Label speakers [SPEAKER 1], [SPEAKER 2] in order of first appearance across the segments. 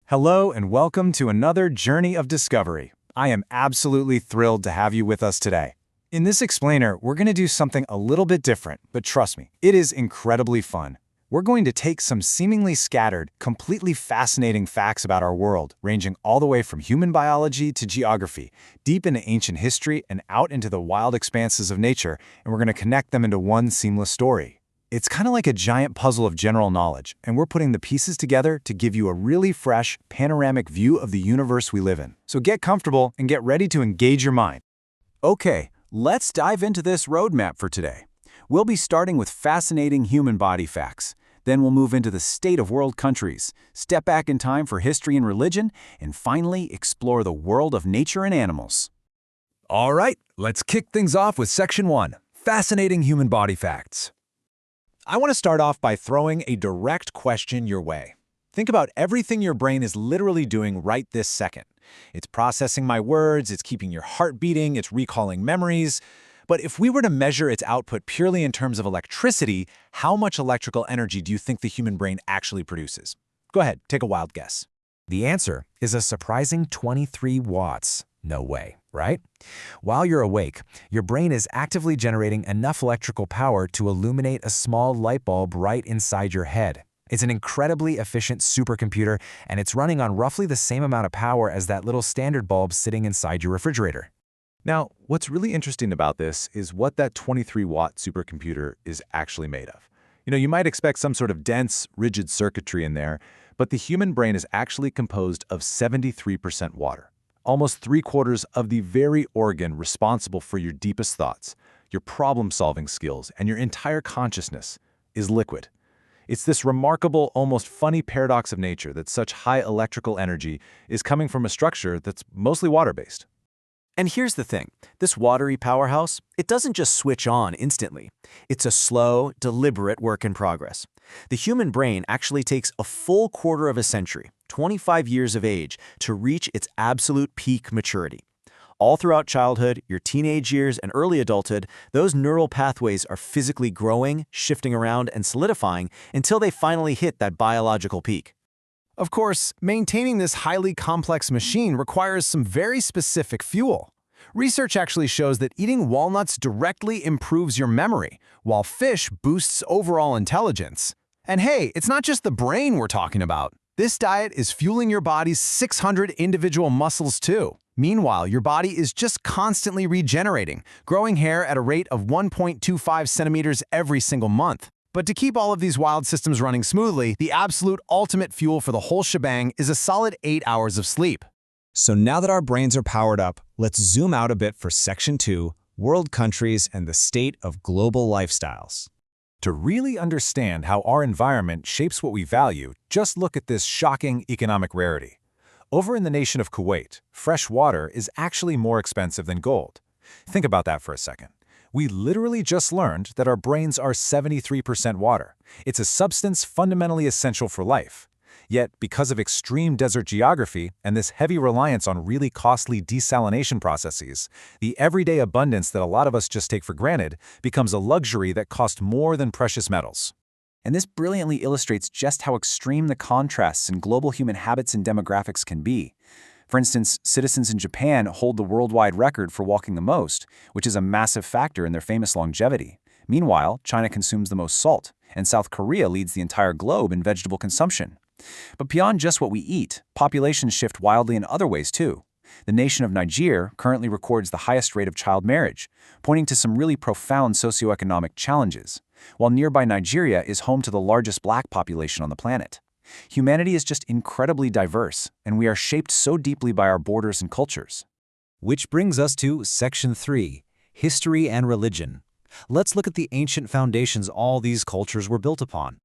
[SPEAKER 1] Hello and welcome to another journey of discovery. I am absolutely thrilled to have you with us today. In this explainer, we're going to do something a little bit different, but trust me, it is incredibly fun. We're going to take some seemingly scattered, completely fascinating facts about our world, ranging all the way from human biology to geography, deep into ancient history and out into the wild expanses of nature, and we're going to connect them into one seamless story. It's kind of like a giant puzzle of general knowledge, and we're putting the pieces together to give you a really fresh, panoramic view of the universe we live in. So get comfortable and get ready to engage your mind. Okay, let's dive into this roadmap for today. We'll be starting with fascinating human body facts. Then we'll move into the state of world countries, step back in time for history and religion, and finally explore the world of nature and animals.
[SPEAKER 2] All right, let's kick things off with Section 1, Fascinating Human Body Facts.
[SPEAKER 1] I want to start off by throwing a direct question your way. Think about everything your brain is literally doing right this second. It's processing my words, it's keeping your heart beating, it's recalling memories. But if we were to measure its output purely in terms of electricity, how much electrical energy do you think the human brain actually produces? Go ahead, take a wild guess.
[SPEAKER 2] The answer is a surprising 23 watts. No way, right? While you're awake, your brain is actively generating enough electrical power to illuminate a small light bulb right inside your head. It's an incredibly efficient supercomputer, and it's running on roughly the same amount of power as that little standard bulb sitting inside your refrigerator.
[SPEAKER 1] Now, what's really interesting about this is what that 23-watt supercomputer is actually made of. You might expect some sort of dense, rigid circuitry in there, but the human brain is actually composed of 73% water. Almost 3/4 of the very organ responsible for your deepest thoughts, your problem-solving skills, and your entire consciousness is liquid. It's this remarkable, almost funny paradox of nature that such high electrical energy is coming from a structure that's mostly water-based.
[SPEAKER 3] And here's the thing, this watery powerhouse, it doesn't just switch on instantly. It's a slow, deliberate work in progress. The human brain actually takes a full quarter of a century, 25 years of age, to reach its absolute peak maturity. All throughout childhood, your teenage years, and early adulthood, those neural pathways are physically growing, shifting around, and solidifying until they finally hit that biological peak.
[SPEAKER 4] Of course, maintaining this highly complex machine requires some very specific fuel. Research actually shows that eating walnuts directly improves your memory, while fish boosts overall intelligence. And hey, it's not just the brain we're talking about. This diet is fueling your body's 600 individual muscles too. Meanwhile, your body is just constantly regenerating, growing hair at a rate of 1.25 centimeters every single month. But to keep all of these wild systems running smoothly, the absolute ultimate fuel for the whole shebang is a solid 8 hours of sleep.
[SPEAKER 5] So now that our brains are powered up, let's zoom out a bit for Section 2, World Countries and the State of Global Lifestyles.
[SPEAKER 1] To really understand how our environment shapes what we value, just look at this shocking economic rarity. Over in the nation of Kuwait, fresh water is actually more expensive than gold. Think about that for a second. We literally just learned that our brains are 73% water. It's a substance fundamentally essential for life. Yet, because of extreme desert geography and this heavy reliance on really costly desalination processes, the everyday abundance that a lot of us just take for granted becomes a luxury that costs more than precious metals. And this brilliantly illustrates just how extreme the contrasts in global human habits and demographics can be. For instance, citizens in Japan hold the worldwide record for walking the most, which is a massive factor in their famous longevity. Meanwhile, China consumes the most salt, and South Korea leads the entire globe in vegetable consumption. But beyond just what we eat, populations shift wildly in other ways too. The nation of Niger currently records the highest rate of child marriage, pointing to some really profound socioeconomic challenges, while nearby Nigeria is home to the largest black population on the planet. Humanity is just incredibly diverse, and we are shaped so deeply by our borders and cultures.
[SPEAKER 5] Which brings us to Section 3, History and Religion. Let's look at the ancient foundations all these cultures were built upon.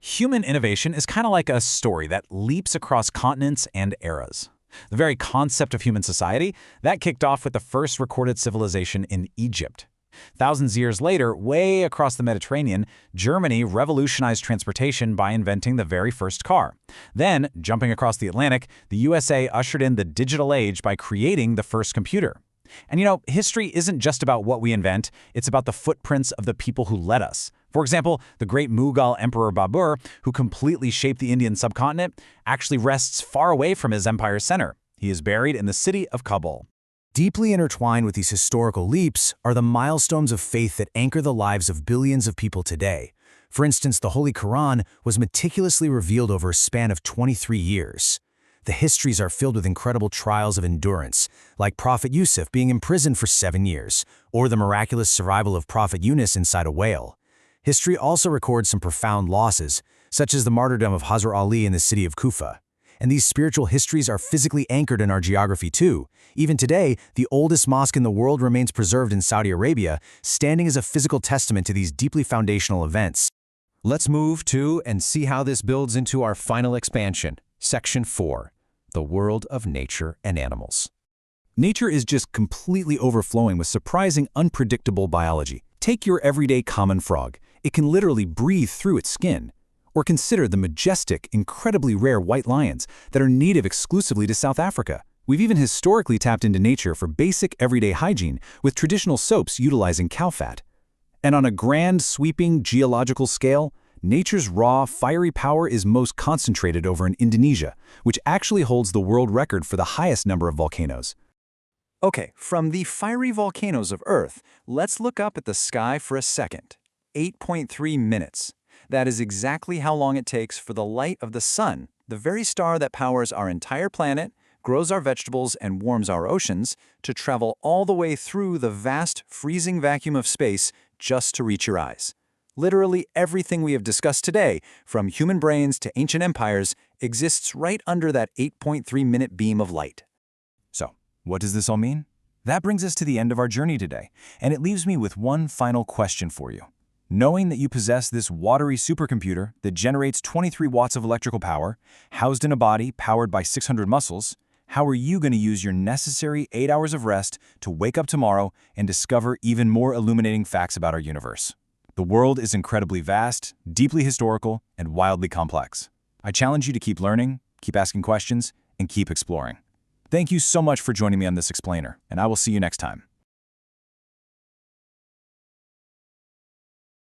[SPEAKER 1] Human innovation is kind of like a story that leaps across continents and eras. The very concept of human society, that kicked off with the first recorded civilization in Egypt. Thousands of years later, way across the Mediterranean, Germany revolutionized transportation by inventing the very first car. Then, jumping across the Atlantic, the USA ushered in the digital age by creating the first computer. And history isn't just about what we invent, it's about the footprints of the people who led us.
[SPEAKER 6] For example, the great Mughal Emperor Babur, who completely shaped the Indian subcontinent, actually rests far away from his empire's center. He is buried in the city of Kabul.
[SPEAKER 4] Deeply intertwined with these historical leaps are the milestones of faith that anchor the lives of billions of people today. For instance, the Holy Quran was meticulously revealed over a span of 23 years. The histories are filled with incredible trials of endurance, like Prophet Yusuf being imprisoned for 7 years, or the miraculous survival of Prophet Yunus inside a whale. History also records some profound losses, such as the martyrdom of Hazrat Ali in the city of Kufa. And these spiritual histories are physically anchored in our geography too. Even today, the oldest mosque in the world remains preserved in Saudi Arabia, standing as a physical testament to these deeply foundational events.
[SPEAKER 1] Let's move to and see how this builds into our final expansion, Section 4, the world of nature and animals. Nature is just completely overflowing with surprising, unpredictable biology. Take your everyday common frog. It can literally breathe through its skin. Or consider the majestic, incredibly rare white lions that are native exclusively to South Africa. We've even historically tapped into nature for basic everyday hygiene with traditional soaps utilizing cow fat. And on a grand, sweeping geological scale, nature's raw, fiery power is most concentrated over in Indonesia, which actually holds the world record for the highest number of volcanoes.
[SPEAKER 6] Okay, from the fiery volcanoes of Earth, let's look up at the sky for a second. 8.3 minutes. That is exactly how long it takes for the light of the sun, the very star that powers our entire planet, grows our vegetables, and warms our oceans, to travel all the way through the vast, freezing vacuum of space just to reach your eyes. Literally everything we have discussed today, from human brains to ancient empires, exists right under that 8.3-minute beam of light.
[SPEAKER 1] So, what does this all mean? That brings us to the end of our journey today, and it leaves me with one final question for you. Knowing that you possess this watery supercomputer that generates 23 watts of electrical power, housed in a body powered by 600 muscles, how are you going to use your necessary 8 hours of rest to wake up tomorrow and discover even more illuminating facts about our universe? The world is incredibly vast, deeply historical, and wildly complex. I challenge you to keep learning, keep asking questions, and keep exploring. Thank you so much for joining me on this explainer, and I will see you next time.